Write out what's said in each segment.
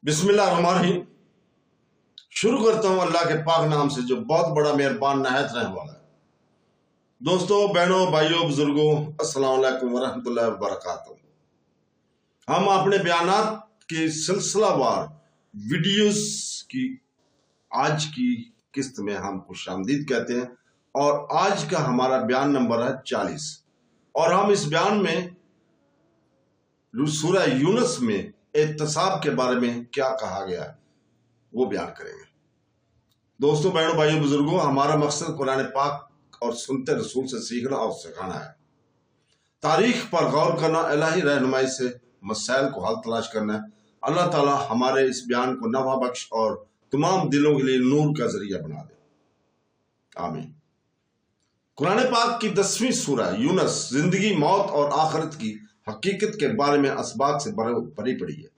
बिस्मिल्लाहिर्रहमानिर्रहीम। शुरू करता हूँ अल्लाह के पाक नाम से जो बहुत बड़ा मेहरबान नहायत रहने वाला है। दोस्तों, बहनों, भाइयों, बुजुर्गों, अस्सलाम वालेकुम वरहमतुल्लाहि वबरकातुहू। हम अपने बयानात के सिलसिलावार वीडियोस की आज की किस्त में हम खुशामदीद कहते हैं और आज का हमारा बयान नंबर है 40 और हम इस बयान में सूरह यूनुस में एहतसाब के बारे में क्या कहा गया है वो बयान करेंगे। दोस्तों, बहनों, भाइयों, बुजुर्गों, हमारा मकसद कुरान पाक और सुनते रसूल से सीखना और सिखाना है। तारीख पर गौर करना, इलाही रहनुमाई से मसाइल को हल तलाश करना है। अल्लाह ताला हमारे इस बयान को नफा बख्श और तमाम दिलों के लिए नूर का जरिया बना दे, आमीन। कुरान पाक की 10वीं सूरह यूनुस जिंदगी, मौत और आखिरत की हकीकत के बारे में असबात से भरी पड़ी है।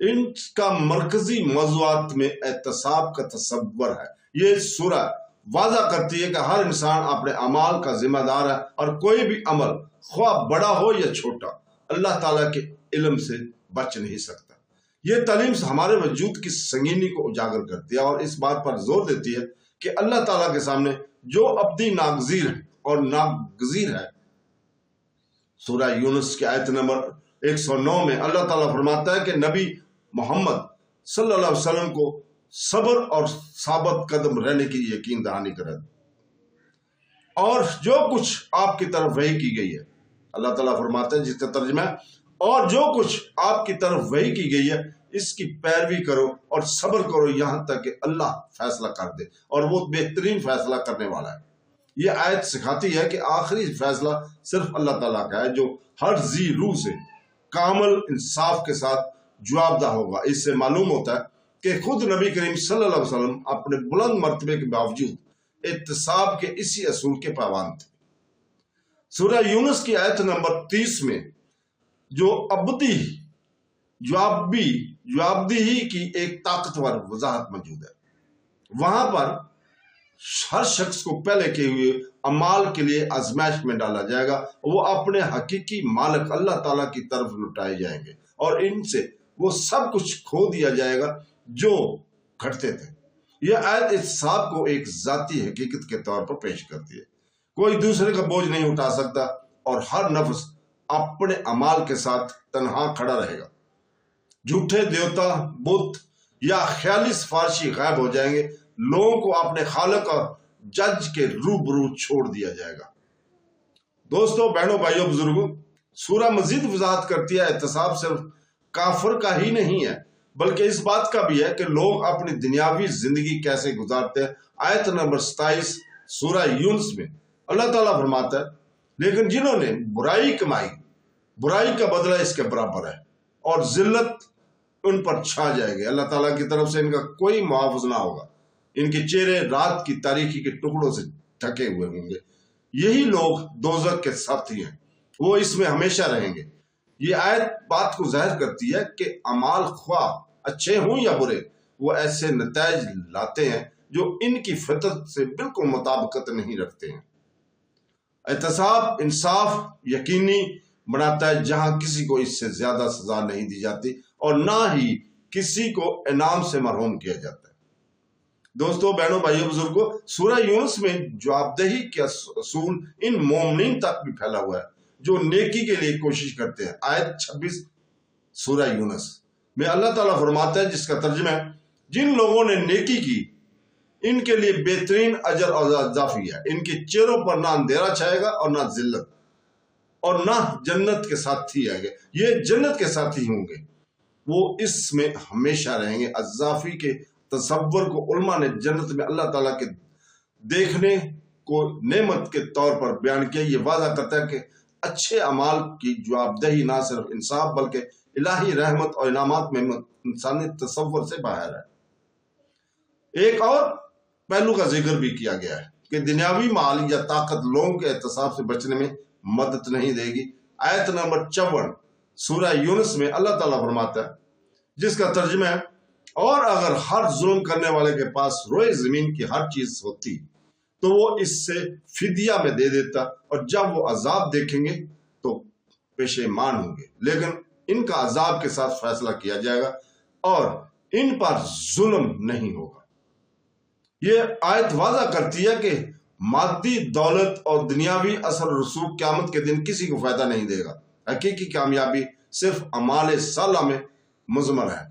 इनका मरकजी मौज़ूआत में एहतसाब का तसव्वुर है। ये सूरह वाज़ा करती है कि हर इंसान अपने अमाल का जिम्मेदार है और कोई भी अमल ख्वाह बड़ा हो या छोटा अल्लाह ताला के इल्म से बच नहीं सकता। ये तालीम हमारे वजूद की संगीनी को उजागर करती है और इस बात पर जोर देती है कि अल्लाह ताला के सामने जो अब्दी नागजीर है और नागजीर है। सूरह यूनुस की आयत नंबर 109 में अल्लाह ताला फरमाता है कि नबी मोहम्मद सल्लल्लाहु अलैहि वसल्लम को सब्र और साबित कदम रहने की यकीन दहानी करें और जो कुछ आपकी तरफ वही की गई है। अल्लाह ताला फरमाता है, जिसका तर्जुमा है, और जो कुछ आपकी तरफ वही की गई है इसकी पैरवी करो और सब्र करो यहाँ तक कि अल्लाह फैसला कर दे और वो बेहतरीन फैसला करने वाला है। ये आयत सिखाती है कि आखिरी फैसला सिर्फ अल्लाह ताला का है जो हर जी रूह से कामल इंसाफ के साथ जवाबदा होगा। इससे मालूम होता है कि खुद नबी करीम सल्लल्लाहु अलैहि वसल्लम अपने बुलंद मर्तबे के बावजूद एहतसाब के इसी असूल के पाबंद थे। सूरह यूनुस की आयत नंबर 30 में जो अब्दी जवाबदेही की एक ताकतवर वजाहत मौजूद है। वहां पर हर शख्स को पहले के हुए अमाल के लिए आजमाइश में डाला जाएगा। वो अपने हकीकी मालिक अल्लाह ताला की तरफ लुटाए जाएंगे और इनसे वो सब कुछ खो दिया जाएगा जो घटते थे। यह आयत एहतसाब को एक जाती हकीकत के तौर पर पेश करती है। कोई दूसरे का बोझ नहीं उठा सकता और हर नफ्स अपने अमाल के साथ तन्हा खड़ा रहेगा। झूठे देवता, बुत या ख्याली सिफारिशी गायब हो जाएंगे। लोगों को अपने खालिक और जज के रूबरू छोड़ दिया जाएगा। दोस्तों, बहनों, भाइयों, बुजुर्गों, सूरह मजीद वजाहत करती है एहतसाब सिर्फ काफिर का ही नहीं है बल्कि इस बात का भी है कि लोग अपनी दुनियावी जिंदगी कैसे गुजारते हैं। आयत नंबर 27 सूरह यूनुस में अल्लाह ताला फरमाता है, लेकिन जिन्होंने बुराई कमाई, बुराई का बदला इसके बराबर है और जिल्लत उन पर छा जाएगी। अल्लाह ताला की तरफ से इनका कोई मुआवज ना होगा। इनके चेहरे रात की तारीकी के टुकड़ों से ढके हुए होंगे। यही लोग दोज़ख के साथी हैं, वो इसमें हमेशा रहेंगे। ये आयत बात को जाहिर करती है कि अमाल ख्वाह अच्छे हों या बुरे, वो ऐसे नताइज लाते हैं जो इनकी फितरत से बिल्कुल मुताबिकत नहीं रखते हैं। एहतसाब इंसाफ यकीनी बनाता है जहां किसी को इससे ज्यादा सजा नहीं दी जाती और ना ही किसी को इनाम से मरहूम किया जाता है। दोस्तों, बहनों, भाइयों, बुजुर्गों, सूरह यूनुस में जवाबदेही का असूल इन मोमिनीन तक भी फैला हुआ है जो नेकी के लिए कोशिश करते हैं। आयत 26 सूरह यूनुस में अल्लाह ताला फरमाता है, जिसका तर्जुमा है, जिन लोगों ने नेकी की इनके लिए बेहतरीन अजर और इजाफी है। इनके चेहरों पर ना अंधेरा छाएगा और ना जिल्लत और ना जन्नत के साथी आएंगे। ये जन्नत के साथी होंगे, वो इसमें हमेशा रहेंगे। अजाफी के तसव्वुर को उलमा ने जन्नत में अल्लाह ताला के देखने को नेमत के तौर पर बयान किया। ये वादा करता है कि अच्छे अमाल की जवाबदेही ना सिर्फ इंसाफ बल्कि इलाही रहमत और इनामात में इंसानी तसव्वुर से बाहर है। एक और पहलू का जिक्र भी किया गया है कि दुनियावी माल या ताकत लोगों के एहतसाब से बचने में मदद नहीं देगी। आयत नंबर 54 सूरह यूनुस में अल्लाह ताला फरमाता है, जिसका तर्जुमा है, और अगर हर जुल्म करने वाले के पास रोए जमीन की हर चीज होती तो वो इससे फिदिया में दे देता और जब वो अजाब देखेंगे तो पेशेमान होंगे, लेकिन इनका अजाब के साथ फैसला किया जाएगा और ان پر ظلم نہیں ہوگا۔ یہ آیت واضح کرتی ہے کہ مادی دولت اور دنیاوی اثر و رسوخ قیامت کے دن کسی کو فائدہ نہیں دے گا۔ حقیقی کامیابی صرف اعمال صالحہ میں مضمر ہے،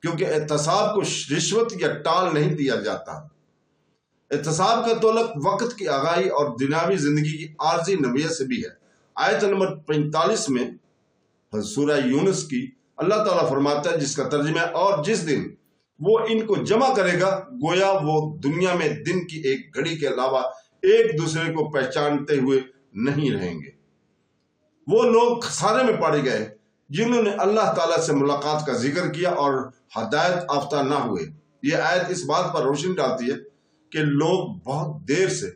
کیونکہ احتساب کو رشوت یا ٹال نہیں دیا جاتا۔ احتساب کا تعلق وقت کی آگاہی اور دنیاوی زندگی کی عارضی نوعیت سے بھی ہے۔ آیت نمبر 45 میں سورہ یونس کی اللہ تعالیٰ فرماتا ہے، جس کا ترجمہ ہے، اور جس دن وہ ان کو جمع کرے گا گویا وہ دنیا میں دن کی ایک گھڑی کے علاوہ ایک دوسرے کو پہچانتے ہوئے نہیں رہیں گے۔ وہ لوگ خسارے میں پڑ گئے جنہوں نے اللہ تعالیٰ سے ملاقات کا ذکر کیا اور ہدایت یافتہ نہ ہوئے۔ یہ آیت اس بات پر روشنی ڈالتی ہے کہ لوگ بہت دیر سے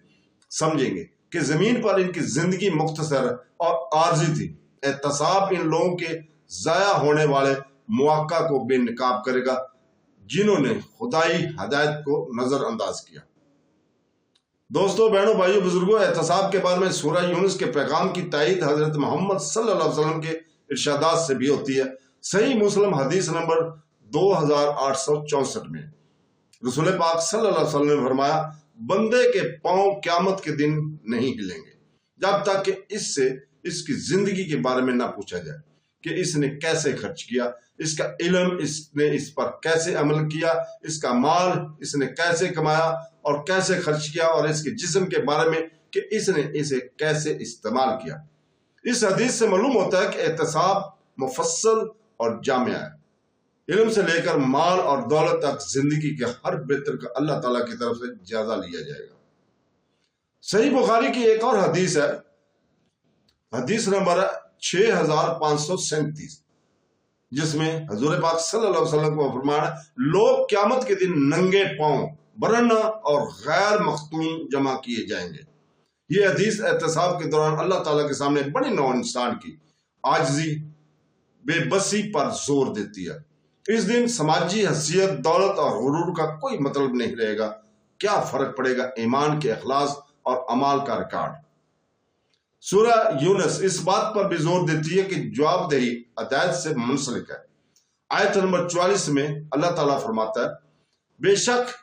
سمجھیں گے کہ زمین پر ان کی زندگی مختصر اور عارضی تھی۔ احتساب ان لوگوں کے ضائع ہونے والے مواقع کو بے نقاب کرے گا جنہوں نے خدائی ہدایت کو نظر انداز کیا۔ دوستو، بہنوں، بھائیوں، بزرگوں، احتساب کے بارے میں سورہ یونس کے پیغام کی تائید حضرت محمد صلی اللہ علیہ وسلم کے ارشادات سے بھی ہوتی ہے۔ صحیح مسلم حدیث نمبر 2864 میں رسول پاک صلی اللہ علیہ وسلم نے فرمایا، بندے کے پاؤں قیامت کے دن نہیں ہلیں گے جب تک کہ اس سے اس کی زندگی کے بارے میں نہ پوچھا جائے کہ اس نے کیسے خرچ کیا، اس کا علم اس نے اس پر کیسے عمل کیا، اس کا مال اس نے کیسے کمایا اور کیسے خرچ کیا، اور اس کے جسم کے بارے میں کہ اس نے اسے کیسے استعمال کیا۔ اس حدیث سے معلوم ہوتا ہے کہ احتساب مفصل اور جامع ہے۔ علم سے لے کر مال اور دولت تک زندگی کے ہر بہتر کا اللہ تعالیٰ کی طرف سے جائزہ لیا جائے گا۔ صحیح بخاری کی ایک اور حدیث ہے، حدیث نمبر 6537، جس میں حضور پاک صلی اللہ علیہ وسلم کو فرمایا، لوگ قیامت کے دن ننگے پاؤں برہنہ اور غیر مختون جمع کیے جائیں گے۔ یہ حدیث احتساب کے دوران اللہ تعالیٰ کے سامنے بڑے نوع انسان کی عاجزی، بے بسی پر زور دیتی ہے۔ اس دن سماجی حیثیت، دولت اور غرور کا کوئی مطلب نہیں رہے گا۔ کیا فرق پڑے گا ایمان کے اخلاص اور اعمال کا ریکارڈ۔ سورہ یونس اس بات پر بھی زور دیتی ہے کہ جواب دہی ہدایت سے منسلک ہے۔ آیت نمبر 44 میں اللہ تعالیٰ فرماتا ہے، بے شک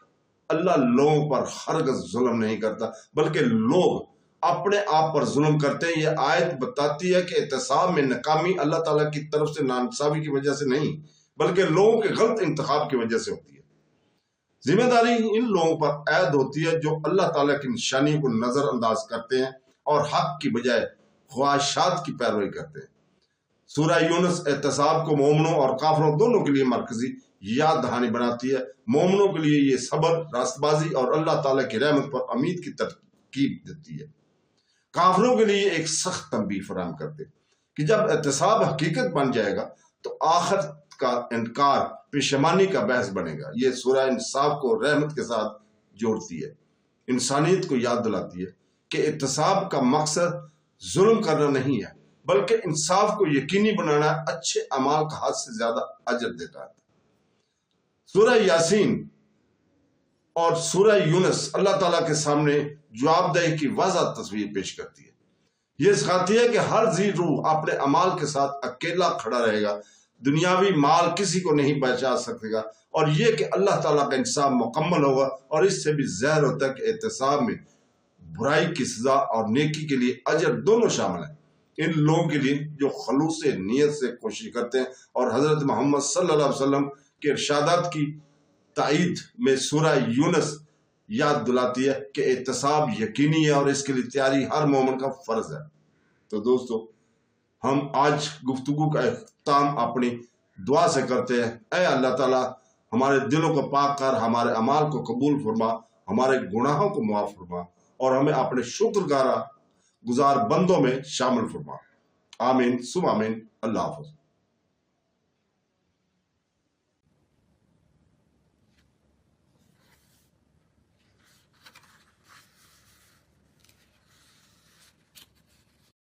اللہ لوگوں پر ہرگز ظلم نہیں کرتا بلکہ لوگ اپنے آپ پر ظلم کرتے ہیں۔ یہ آیت بتاتی ہے کہ احتساب میں ناکامی اللہ تعالیٰ کی طرف سے ناانصافی کی وجہ سے نہیں بلکہ لوگوں کے غلط انتخاب کی وجہ سے ہوتی ہے۔ ذمہ داری ان لوگوں پر عائد ہوتی ہے جو اللہ تعالیٰ کی نشانی کو نظر انداز کرتے ہیں اور حق کی بجائے خواہشات کی پیروی کرتے ہیں۔ سورہ یونس احتساب کو مومنوں اور کافروں دونوں کے لیے مرکزی یاد دہانی بناتی ہے۔ مومنوں کے لیے یہ صبر، راست بازی اور اللہ تعالیٰ کی رحمت پر امید کی ترکیب دیتی ہے۔ کافروں کے لیے ایک سخت تنبیہ فراہم کرتے کہ جب احتساب حقیقت بن جائے گا تو آخرت کا انکار پشیمانی کا باعث بنے گا۔ یہ سورہ انصاف کو رحمت کے ساتھ جوڑتی ہے، انسانیت کو یاد دلاتی ہے کہ احتساب کا مقصد ظلم کرنا نہیں ہے بلکہ انصاف کو یقینی بنانا، اچھے اعمال کا حد سے زیادہ اجر دیتا ہے۔ سورہ یاسین اور سورہ یونس اللہ تعالیٰ کے سامنے جواب دہی کی واضح تصویر پیش کرتی ہے۔ یہ سکھاتی ہے کہ ہر ذی روح اپنے اعمال کے ساتھ اکیلا کھڑا رہے گا۔ دنیاوی مال کسی کو نہیں بچا سکے گا، اور یہ کہ اللہ تعالیٰ کا انصاف مکمل ہوگا۔ اور اس سے بھی ظاہر ہوتا ہے کہ احتساب میں برائی کی سزا اور نیکی کے لیے اجر دونوں شامل ہیں۔ ان لوگوں کے لیے جو خلوص نیت سے کوشش کرتے ہیں، اور حضرت محمد صلی اللہ علیہ وسلم کے ارشادات کی تائید میں سورہ یونس یاد دلاتی ہے کہ احتساب یقینی ہے اور اس کے لیے تیاری ہر مومن کا فرض ہے۔ تو دوستو، ہم آج گفتگو کا اختتام اپنی دعا سے کرتے ہیں۔ اے اللہ تعالیٰ، ہمارے دلوں کو پاک کر، ہمارے اعمال کو قبول فرما، ہمارے گناہوں کو معاف فرما اور ہمیں اپنے شکر گزار بندوں میں شامل فرما۔ آمین ثم آمین۔ اللہ حافظ۔